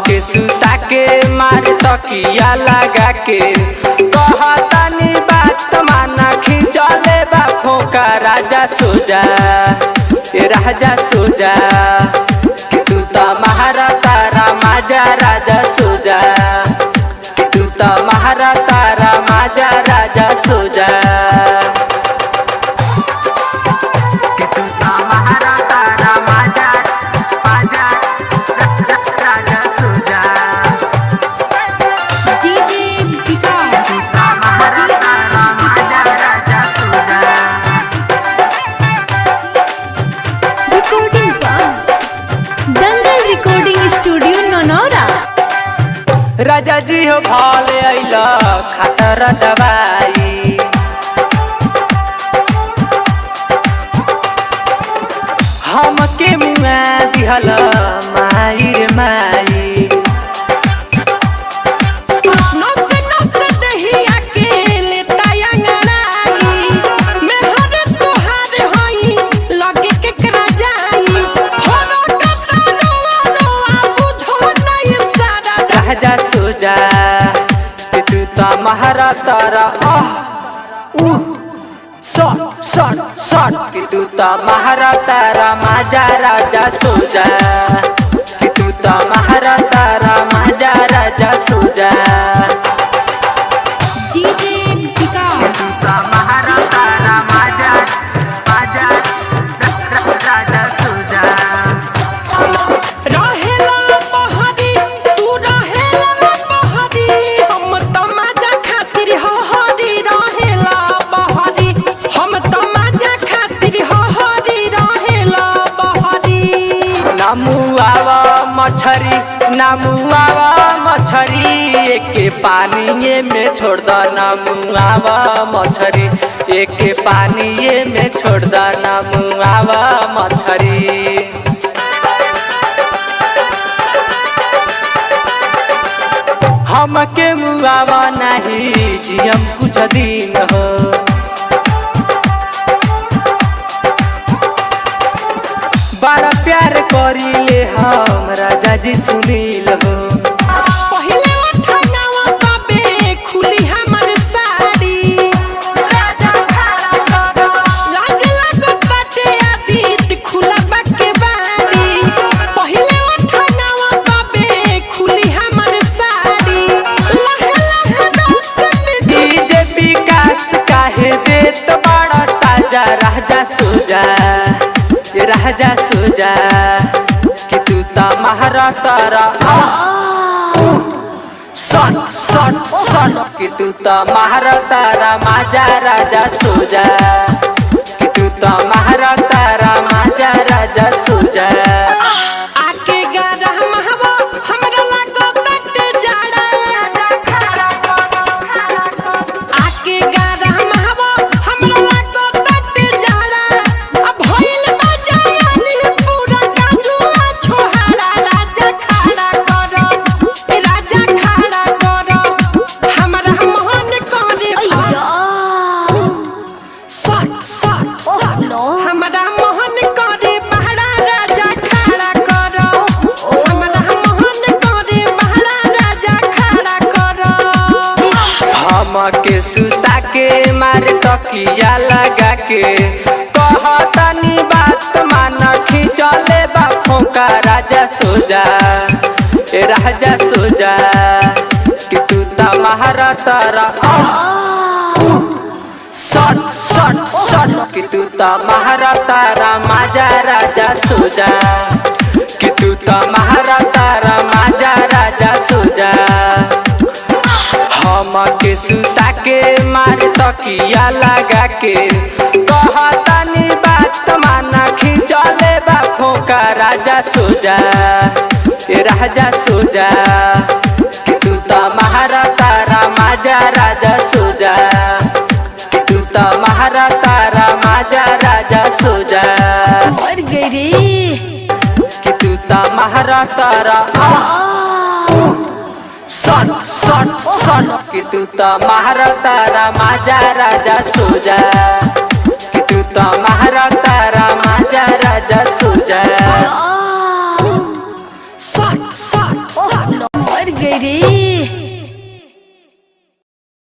के सुता के मार तकिया लगा के कहतानी बात माना खिंचले बा फोका राजा सोजा ए राजा सोजा कि तू तो महाराता राजा राजा सोजा कि तू तो महाराता राजा राजा सोजा राजा जी हो भले अइल खातर दवाई हमके मुआ दिहल माई रे माई राजा सोजा कि तू तो महाराता सट कि तू तो महाराता राजा राजा सोजा कि तू तो महाराता राजा राजा सोजा नामुआवा मछरी के पानी में छोड़ द नामुआवा मछरी एक पानी में छोड़ द नामुआवा मछरी हमके मुआवा नहीं जियम कुछ दिन हो बड़ा प्यार करीले हम राजा जी सुनील हो पहिले उठानावा कबे खुली हमर साड़ी राजा खड़ा करो लाज लागत बाटे आदित खुला बाके बाड़ी पहिले उठानावा कबे खुली हमर साड़ी लहे लहे दर्शन डीजे विकास काहे देत बड़ा साजा राजा सोजा राजा सोजा कि तू तो महाराता सट कि तू तो महाराता राजा राजा सोजा कि तू तो महाराता राजा राजा सोजा आके गारा महवा हमरा लागो कटे जाड़ा आके गारा महवा हमरा लागो कटे जाड़ा अब होइल बाजानी पूरा काजुआ छोहाड़ा राजा खड़ा करो हमरा मन करे सट हमरा मन करे बहरा राजा खड़ा करो हमरा मन करे बहरा राजा खड़ा करो हमके सुता के मार तकिया लगा के कहतानी बात माना खिंचले बा फोका राजा सोजा ए राजा सोजा कि तू तो महाराता सट कि तू तो महाराता राजा राजा सोजा कि तू तो महाराता राजा राजा सोजा हमके सुता के मार तकिया लगा के कहतानी बात माना खिंचले बा फोका राजा सोजा ए राजा सोजा कि तू तो महाराता राजा राजा सोजा कि तू तो महाराता राजा राजा सोजा मर गई रे कि तू तो महाराता सट कि तू तो महाराता राजा राजा सोजा कि तू तो महाराता राजा राजा सोजा सट गई रे।